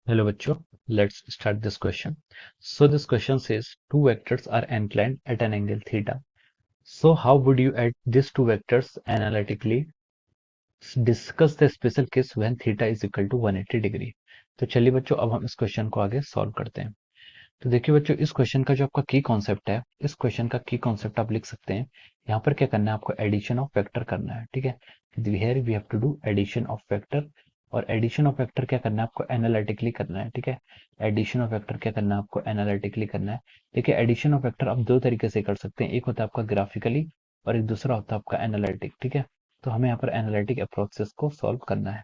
Hello bachcho, let's start this question. So this question says two vectors are inclined at an angle theta. So how would you add these two vectors analytically? Discuss the special case when theta is equal to 180 degree. तो चलिए बच्चों अब हम इस question को आगे solve करते हैं. तो देखिए बच्चों इस क्वेश्चन का जो आपका की कॉन्सेप्ट है, इस क्वेश्चन का की कॉन्सेप्ट आप लिख सकते हैं. यहाँ पर क्या करना है, आपको एडिशन ऑफ वेक्टर करना है. ठीक है, here we have to do addition of vector. और एडिशन ऑफ वेक्टर क्या करना है, आपको एनालिटिकली करना है. ठीक है, एडिशन ऑफ वेक्टर क्या करना है, आपको एनालिटिकली करना है. देखिए एडिशन ऑफ वेक्टर आप दो तरीके से कर सकते हैं, एक होता है आपका ग्राफिकली और एक दूसरा होता है आपका एनालिटिक. ठीक है, तो हमें यहाँ पर एनालिटिक अप्रोच से इसको सॉल्व करना है.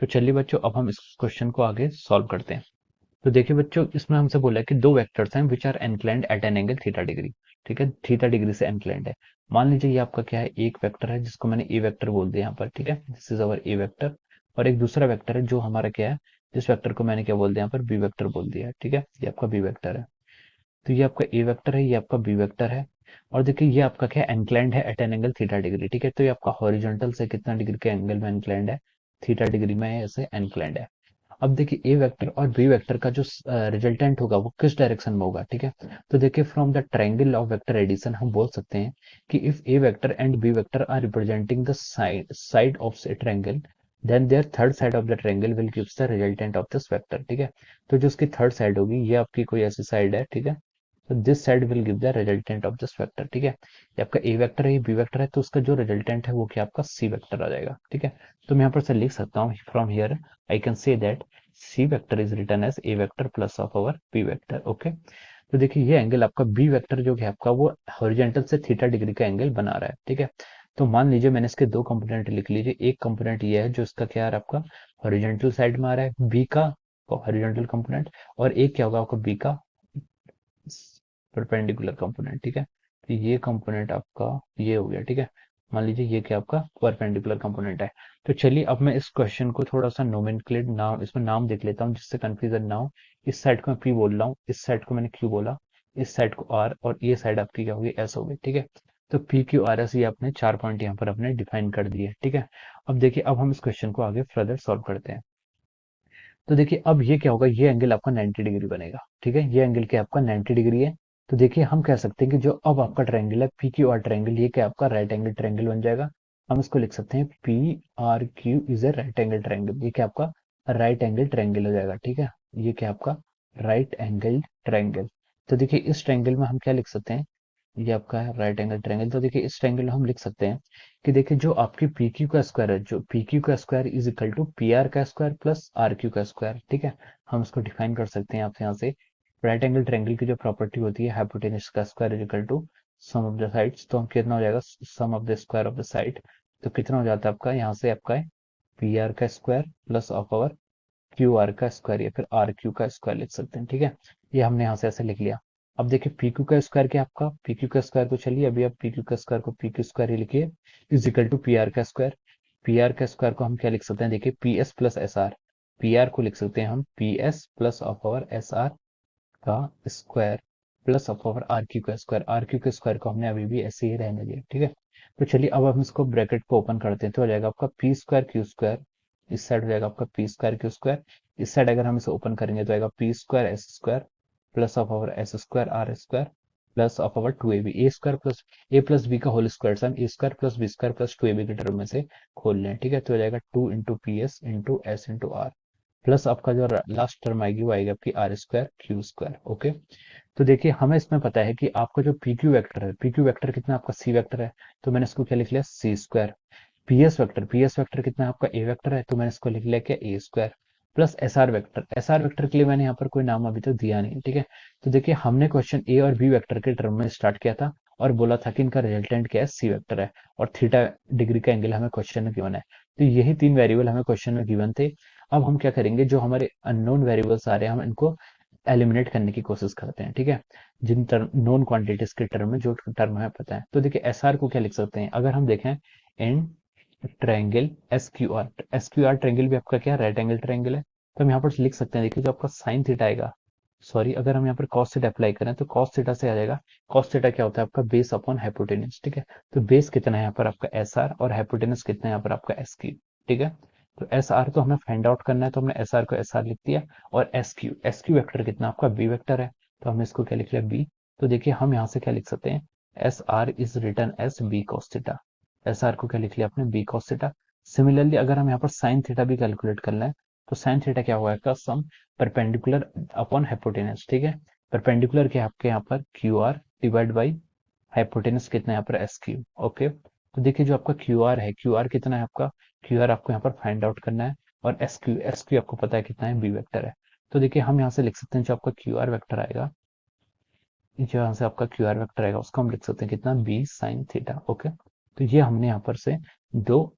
तो चलिए बच्चों अब हम इस क्वेश्चन को आगे सॉल्व करते हैं. तो देखिए बच्चों इसमें हमसे बोला है कि दो वेक्टर्स हैं which are inclined at an angle theta degree. ठीक है, थीटा डिग्री से इंक्लाइंड है. मान लीजिए ये आपका क्या है, एक वेक्टर है जिसको मैंने ए वेक्टर बोल दिया यहाँ पर. ठीक है, this is our A vector. और एक दूसरा वेक्टर है जो हमारा क्या है, जिस वेक्टर को मैंने क्या बोल दिया यहाँ पर, बी वेक्टर बोल दिया है. ठीक है, ये आपका बी वेक्टर है. तो ये आपका ए वेक्टर है, ये आपका बी वेक्टर है. और देखिए ये आपका क्या है, इंक्लाइंड है at an angle theta degree. ठीक है, तो ये आपका हॉरिजॉन्टल से कितना डिग्री के एंगल में इंक्लाइंड है, थीटा डिग्री में ऐसे इंक्लाइंड है. अब देखिए ए वेक्टर और बी वेक्टर का जो रिजल्टेंट होगा वो किस डायरेक्शन में होगा. ठीक है, तो देखिए from the triangle of vector addition हम बोल सकते हैं कि if A vector and B vector are representing the side of a triangle, then their third side of the triangle will gives the resultant of this vector. ठीक है, तो जो उसकी थर्ड साइड होगी ये आपकी कोई ऐसी साइड है. ठीक है, तो this side will give the resultant of this vector. ठीक है, ये आपका ए वेक्टर है, ये बी वेक्टर है, तो उसका जो रिजल्टेंट है वो क्या आपका सी वेक्टर आ जाएगा. ठीक है, तो मैं यहाँ पर से लिख सकता हूँ from here I can say that C vector is written as A vector plus of our B vector. Okay, तो देखिए ये एंगल आपका बी वेक्टर जो है आपका वो हॉरिजॉन्टल से थीटा डिग्री का एंगल बना रहा है. ठीक है, तो मान लीजिए मैंने इसके दो कंपोनेंट लिख लीजिए. एक कंपोनेंट ये है जो इसका क्या है आपका हॉरिजॉन्टल साइड में आ रहा है, बी का हॉरिजॉन्टल कंपोनेंट. और एक क्या होगा आपका बी का परपेंडिकुलर कंपोनेंट. ठीक है, तो ये कंपोनेंट आपका ये हो गया. ठीक है, मान लीजिए ये क्या आपका परपेंडिकुलर कंपोनेंट है. तो चलिए अब मैं इस क्वेश्चन को थोड़ा सा नोमेनक्लेट नाम इसमें नाम देख लेता हूँ जिससे कंफ्यूजन ना हो. इस साइड को मैं पी बोल रहा हूँ, इस साइड को मैंने क्यू बोला, इस साइड को आर, और ये साइड आपकी क्या होगी, एस होगी. ठीक है, तो पी क्यू आर एस ये आपने चार पॉइंट यहाँ पर अपने डिफाइन कर दिए. ठीक है, अब देखिए अब हम इस क्वेश्चन को आगे फर्दर सॉल्व करते हैं. तो देखिए अब ये क्या होगा, ये एंगल आपका 90 डिग्री बनेगा. ठीक है, ये एंगल क्या आपका 90 डिग्री है. तो देखिए हम कह सकते हैं कि जो अब आपका ट्रायंगल है पी क्यू आर ट्रायंगल, ये क्या आपका राइट एंगल ट्रायंगल बन जाएगा. हम इसको लिख सकते हैं P R Q is a right angle triangle. ये क्या आपका राइट एंगल ट्रायंगल हो जाएगा. ठीक है, ये क्या आपका राइट एंगल ट्रायंगल. तो देखिए इस ट्रायंगल में हम क्या लिख सकते हैं, ये आपका है राइट एंगल ट्रायंगल. तो देखिए इस ट्रायंगल में हम लिख सकते हैं कि देखिए जो आपकी पी क्यू का स्क्वायर है, जो पी क्यू का square is equal to P R का स्क्वायर प्लस आर क्यू का स्क्वायर. ठीक है, हम इसको डिफाइन कर सकते हैं आपसे यहाँ से. राइट एंगल ट्रायंगल की जो प्रॉपर्टी होती है हाइपोटेनस का square is equal to sum of the sides. तो हम कितना हो जाएगा, sum of the square of the side. तो कितना हो जाता है आपका, यहाँ से आपका है पी आर का square plus of our Q R का स्क्वायर या फिर आर क्यू का स्क्वायर लिख सकते हैं. ठीक है, ये हमने यहाँ से ऐसे लिख लिया. अब देखिए पी क्यू का स्क्वायर क्या आपका, पी क्यू का स्क्वायर को चलिए अभी आप पी क्यू का स्क्वायर को पी क्यू स्क्वायर ही लिखिए is equal to P R का स्क्वायर. पी आर का स्क्वायर को हम क्या लिख सकते हैं, देखिए P S plus S R. P R को लिख सकते हैं हम P S plus of our S R का square plus of our R Q का स्क्वायर. आर क्यू के स्क्वायर को हमने अभी भी ऐसे ही रहने दिया. ठीक है, तो चलिए अब हम इसको ब्रैकेट को ओपन करते हैं. तो हो जाएगा आपका पी स्क्वायर क्यू स्क्वायर, इस साइड हो जाएगा आपका पी स्क्वायर क्यू स्क्वायर. इस साइड अगर हम इसे ओपन करेंगे तो आएगा P square S square plus of our S square R square plus of our two A B A square plus A plus B का whole square sum A square plus B square plus two A B के term में से खोल लें. ठीक है, तो हो जाएगा two into P S into S into R plus आपका जो लास्ट टर्म आएगी वो आएगी आपकी R square Q square. Okay, तो देखिए हमें इसमें पता है कि आपका जो पी क्यू वेक्टर है, पी क्यू वेक्टर कितना आपका सी वेक्टर है, तो मैंने इसको क्या लिख लिया सी स्क्वायर. पी एस वेक्टर कितना है आपका ए वेक्टर है, तो मैंने इसको लिख लिया क्या A square plus S R vector के लिए मैंने यहाँ पर कोई नाम अभी तक दिया नहीं. ठीक है, तो देखिए हमने क्वेश्चन ए और बी वेक्टर के टर्म में स्टार्ट किया था और बोला था कि इनका रिजल्टेंट क्या है, सी वेक्टर है और थीटा डिग्री का एंगल हमें क्वेश्चन में गिवन है. तो यही तीन वेरिएबल हमें क्वेश्चन में गिवन थे. अब हम क्या करेंगे, जो हमारे अननोन वेरिएबल्स आ रहे हैं हम इनको एलिमिनेट करने की कोशिश करते हैं. ठीक है, जिन टर्म नोन क्वांटिटीज के टर्म में जो टर्म हमें पता है. तो देखिए एस आर को क्या लिख सकते हैं, अगर हम देखें in triangle S Q R, S Q R triangle भी आपका क्या राइट एंगल ट्रायंगल है, तो हम यहाँ पर लिख सकते हैं. देखिए जो आपका साइन थीटा आएगा, सॉरी अगर हम यहाँ पर कॉस थीटा अप्लाई करें तो कॉस थीटा से आ जाएगा. कॉस थीटा क्या होता है आपका बेस अपॉन हाइपोटेनस. ठीक है, तो बेस कितना है यहाँ पर आपका एस आर और हाइपोटेनस कितना है यहाँ पर आपका एस क्यू. ठीक है, तो एस आर तो हमें फाइंड आउट करना है, तो हमने एस आर को एस आर लिख दिया। और एस क्यू वेक्टर कितना आपका बी वेक्टर है, तो हमने इसको क्या लिख लिया बी। तो देखिए हम यहाँ से क्या लिख सकते हैं, S R is written as B cos theta. S R को क्या लिख लिया आपने बी कॉस थीटा। सिमिलरली अगर हम यहाँ पर साइन थीटा भी कैलकुलेट कर लें, तो साइन थीटा क्या होगा आपका सम परपेंडिकुलर अपॉन हाइपोटेनस, ठीक है। परपेंडिकुलर क्या है आपके यहाँ पर Q R divide by hypotenuse कितना है यहाँ पर एस क्यू। ओके, तो देखिए जो आपका क्यू आर है, क्यू आर कितना है आपका, क्यू आर आपको यहाँ पर फाइंड आउट करना है। और एस क्यू आपको पता है कितना है, बी वेक्टर है। तो देखिए हम यहाँ से लिख सकते हैं जो आपका क्यू आर वेक्टर आएगा, जो यहाँ से आपका क्यू आर वेक्टर आएगा उसको हम लिख सकते हैं कितना, बी साइन थीटा। ओके, तो ये हमने यहाँ पर से दो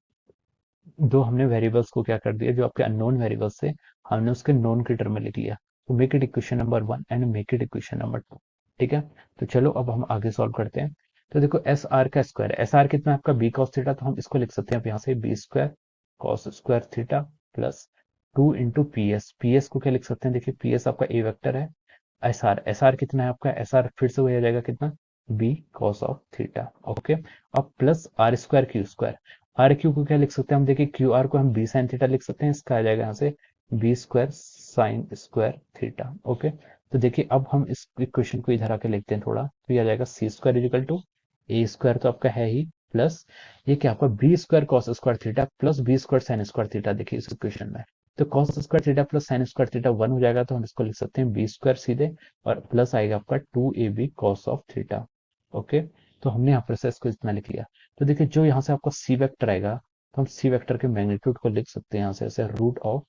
दो हमने वेरिएबल्स को क्या कर दिया, जो आपके अननोन वेरिएबल्स थे हमने उसके नोन के टर्म में लिख लिया। तो make it equation number 1 and make it equation number 2, ठीक है। तो चलो अब हम आगे सॉल्व करते हैं। तो देखो एस आर का स्क्वायर, एस आर कितना है आपका बी कॉस थीटा, तो हम इसको लिख सकते हैं अब यहाँ से B square cos square theta plus 2 into P S. P S को क्या लिख सकते हैं, देखिए पी एस आपका ए वेक्टर है। एस आर कितना है आपका, एस आर फिर से वही आ जाएगा कितना, B cos of theta. Okay, अब plus R square Q square. R Q को क्या लिख सकते हैं हम, देखिए क्यू आर को हम बी साइन थीटा लिख सकते हैं, इसका आ जाएगा यहाँ से B square sine square theta. Okay, तो देखिए अब हम इस इक्वेशन को इधर आके लिखते हैं थोड़ा, तो ये आ जाएगा C square is equal to A square तो आपका है ही, प्लस ये क्या आपका B square cos square theta plus B square sine square theta. देखिए इस इक्वेशन में तो cos square theta plus sine square theta 1 हो जाएगा, तो हम इसको लिख सकते हैं बी स्क्वायर सीधे, और प्लस आएगा आपका 2ab cos of theta. Okay, तो हमने यहाँ पर से इसको इतना लिख लिया। तो देखिए जो यहाँ से आपका सी वेक्टर आएगा, तो हम सी वेक्टर के मैग्नीट्यूड को लिख सकते हैं यहाँ से ऐसे root of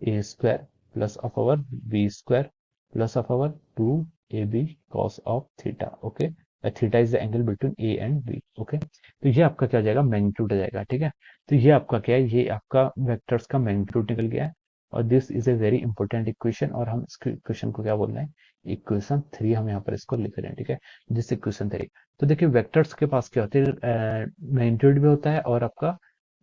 A square plus of our B square plus of our 2ab cos of theta. Okay, theta is the angle between A and B. Okay, तो ये आपका क्या हो जाएगा, मैग्नीट्यूड आ जाएगा, ठीक है। तो ये आपका क्या है, ये आपका वेक्टर्स का मैग्नीट्यूड निकल गया है। और this is a very important equation, और हम इस इक्वेशन को क्या बोल रहे हैं, इक्वेशन 3 हम यहाँ पर इसको लिख रहे हैं, ठीक है। This equation 3। तो देखिए वेक्टर्स के पास क्या होते हैं, मैग्नीट्यूड भी होता है और आपका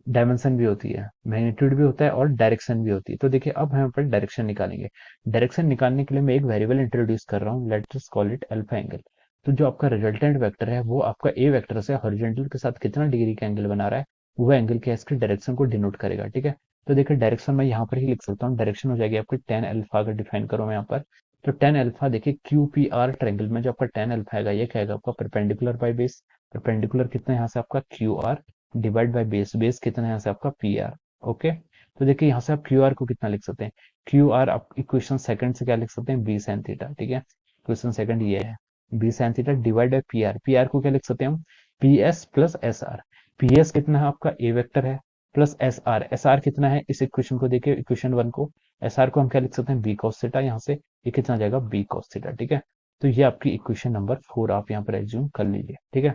डायमेंशन भी होती है, मैग्नीट्यूड भी होता है और डायरेक्शन भी होती है। तो देखिए अब हम यहाँ पर डायरेक्शन निकालेंगे। डायरेक्शन निकालने के लिए मैं एक वेरिएबल इंट्रोड्यूस कर रहा हूँ, let's just call it alpha angle. तो जो आपका रिजल्टेंट वेक्टर है वो आपका ए वेक्टर से हॉरिजॉन्टल के साथ कितना डिग्री का एंगल बना रहा है, वो एंगल के इसके डायरेक्शन को डिनोट करेगा, ठीक है। तो देखिए डायरेक्शन मैं यहाँ पर ही लिख सकता हूँ, डायरेक्शन हो जाएगी आपकी टेन अल्फा। अगर डिफाइन करो मैं यहाँ पर, तो टेन अल्फा देखिए क्यू पी आर ट्रायंगल में जो आपका टेन अल्फा आएगा, ये क्या आएगा आपका परपेंडिकुलर बाई बेस। परपेंडिकुलर कितना है यहाँ से आपका Q R divide by base, base कितना है यहाँ से आपका पी आर। ओके, तो देखिए यहाँ से आप क्यू आर को कितना लिख सकते हैं, क्यू आर आप इक्वेशन सेकंड से क्या लिख सकते हैं, बी साइन थीटा, ठीक है। इक्वेशन सेकंड ये है B sine theta divide by P R. P R को क्या लिख सकते हैं हम, P S plus S R. P S कितना है आपका ए वेक्टर है, प्लस एस आर कितना है, इस इक्वेशन को देखिए इक्वेशन 1 को, एस आर को हम क्या लिख सकते हैं, बी कॉस थीटा। यहाँ से ये कितना आ जाएगा, बी कॉस थीटा, ठीक है। तो ये आपकी इक्वेशन नंबर 4 आप यहाँ पर एज्यूम कर लीजिए, ठीक है।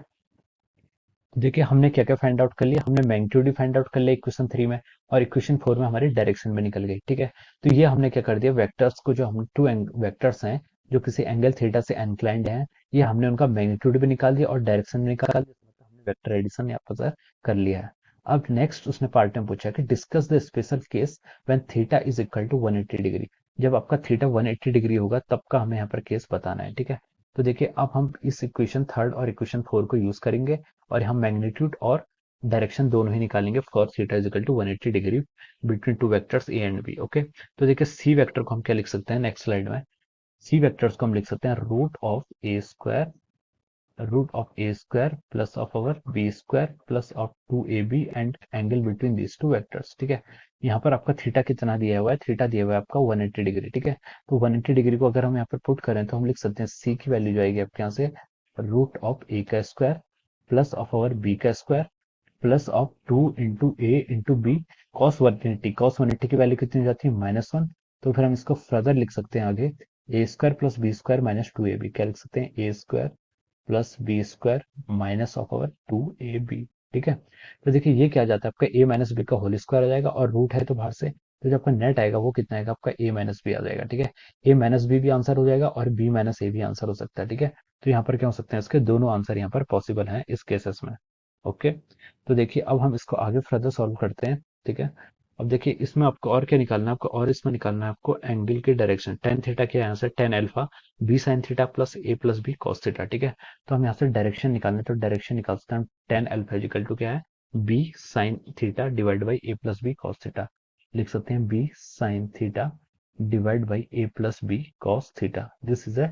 तो देखिए हमने क्या क्या फाइंड आउट कर लिया, हमने मैग्नीट्यूड भी फाइंड आउट कर लिया इक्वेशन 3 में, और इक्वेशन 4 में हमारी डायरेक्शन भी निकल गई, ठीक है। तो ये हमने क्या कर दिया, वेक्टर्स को, जो हम टू वेक्टर्स हैं जो किसी एंगल थीटा से इंक्लाइंड हैं, ये हमने उनका मैग्नीट्यूड भी निकाल दिया और डायरेक्शन भी निकाल दिया। मतलब हमने वेक्टर एडिशन यहाँ पर कर लिया है। अब नेक्स्ट उसने पार्ट में पूछा कि discuss the special case when theta is equal to 180 degree. जब आपका थीटा 180 डिग्री होगा तब का हमें यहाँ पर केस बताना है, ठीक है। तो देखिए अब हम इस इक्वेशन 3 और इक्वेशन 4 को यूज करेंगे, और हम मैग्नीट्यूड और डायरेक्शन दोनों ही निकालेंगे for theta is equal to 180 degree between two vectors A and B. Okay, तो देखिए सी वेक्टर को हम क्या लिख सकते हैं नेक्स्ट स्लाइड में, सी वेक्टर्स को हम लिख सकते हैं root of A square plus of our B square plus of 2ab and angle between these two vectors, ठीक है। यहाँ पर आपका थीटा कितना दिया हुआ है, थीटा दिया हुआ है आपका 180 डिग्री, ठीक है। तो 180 डिग्री को अगर हम यहाँ पर पुट करें तो हम लिख सकते हैं सी की वैल्यू जो आएगी आपके यहाँ से रूट ऑफ ए का square plus of our B का square plus of 2 into A into B cos 180। Cos 180 की वैल्यू कितनी हो जाती है, -1। तो फिर हम इसको फर्दर लिख सकते हैं आगे, A square plus B square minus 2ab। क्या लिख सकते हैं, A square plus B square minus of our 2ab, ठीक है। तो देखिए ये क्या आ जाता है आपका a माइनस बी का होल स्क्वायर आ जाएगा, और रूट है तो बाहर से, तो जो आपका नेट आएगा वो कितना आएगा आपका a माइनस बी आ जाएगा, ठीक है। a माइनस बी भी आंसर हो जाएगा और b माइनस ए भी आंसर हो सकता है, ठीक है। तो यहाँ पर क्या हो सकते हैं, इसके दोनों आंसर यहाँ पर पॉसिबल हैं इस केसेस में। ओके, तो देखिए अब हम इसको आगे फर्दर सॉल्व करते हैं, ठीक है। अब देखिए इसमें आपको और क्या निकालना है, आपको और इसमें निकालना है आपको एंगल की डायरेक्शन। टेन थीटा क्या है यहाँ से, tan alpha B sine theta plus A plus B cos theta, ठीक है। तो हम यहाँ से डायरेक्शन निकालना है, तो डायरेक्शन निकाल सकते हैं टेन अल्फा इजिकल टू क्या है, B sine theta divide by A plus B cos theta. लिख सकते हैं B sine theta divide by A plus B cos theta. This is a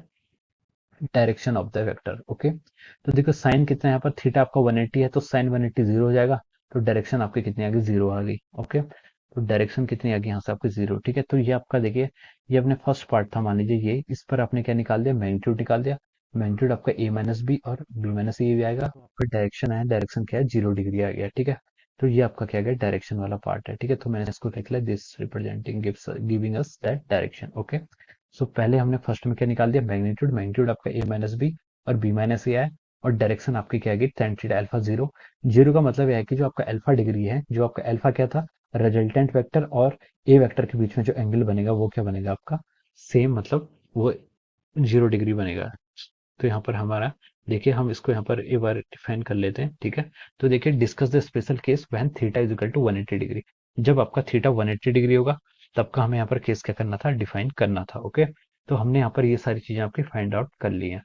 direction of the vector. Okay, तो देखो sign कितना है यहाँ पर, थीटा आपका 180 है तो साइन 180 जीरो हो जाएगा, तो डायरेक्शन आपकी कितनी आ गई, जीरो आ गई। ओके, तो डायरेक्शन कितनी आ गई यहाँ से आपकी, जीरो। ठीक है, तो ये आपका देखिए, ये अपने फर्स्ट पार्ट था, मान लीजिए ये, इस पर आपने क्या निकाल दिया, मैग्नीट्यूड निकाल दिया। मैग्नीट्यूड आपका ए माइनस बी और बी माइनस ए भी आएगा, फिर डायरेक्शन आया, डायरेक्शन क्या है, 0 डिग्री आ गया। ठीक है, तो ये आपका क्या गया, डायरेक्शन वाला पार्ट है। ठीक है, तो मैंने इसको क्या किया, this representing giving us that direction. Okay, so पहले हमने फर्स्ट में क्या निकाल दिया, मैग्नीट्यूड। मैग्नीट्यूड आपका ए माइनस बी और बी माइनस ए है, और डायरेक्शन आपकी क्या है, tan theta alpha zero. Zero का मतलब यह है कि जो आपका अल्फा डिग्री है, जो आपका अल्फा क्या था, रिजल्टेंट वेक्टर और ए वेक्टर के बीच में जो एंगल बनेगा वो क्या बनेगा आपका, सेम, मतलब वो 0 डिग्री बनेगा। तो यहाँ पर हमारा, देखिए हम इसको यहाँ पर एक बार डिफाइन कर लेते हैं। ठीक है, तो देखिए, discuss the special case when theta is equal to 180 degree. जब आपका थीटा 180 डिग्री होगा, तब का हमें यहाँ पर केस क्या करना था, डिफाइन करना था। ओके, तो हमने यहाँ पर ये सारी चीजें आपकी फाइंड आउट कर ली हैं।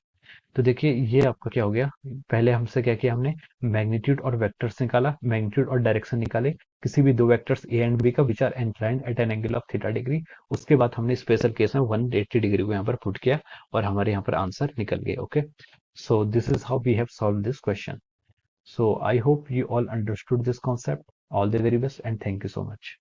तो देखिए, ये आपका क्या हो गया, पहले हमसे क्या किया हमने, मैग्नीट्यूड और वेक्टर्स निकाला, मैग्नीट्यूड और डायरेक्शन निकाले, किसी भी दो वेक्टर्स ए एंड बी का which are inclined at an angle of theta degree. उसके बाद हमने स्पेशल केस में 180 डिग्री को यहाँ पर पुट किया, और हमारे यहाँ पर आंसर निकल गए। Okay, so this is how we have solved this question. So I hope you all understood this concept. All the very best and thank you so much.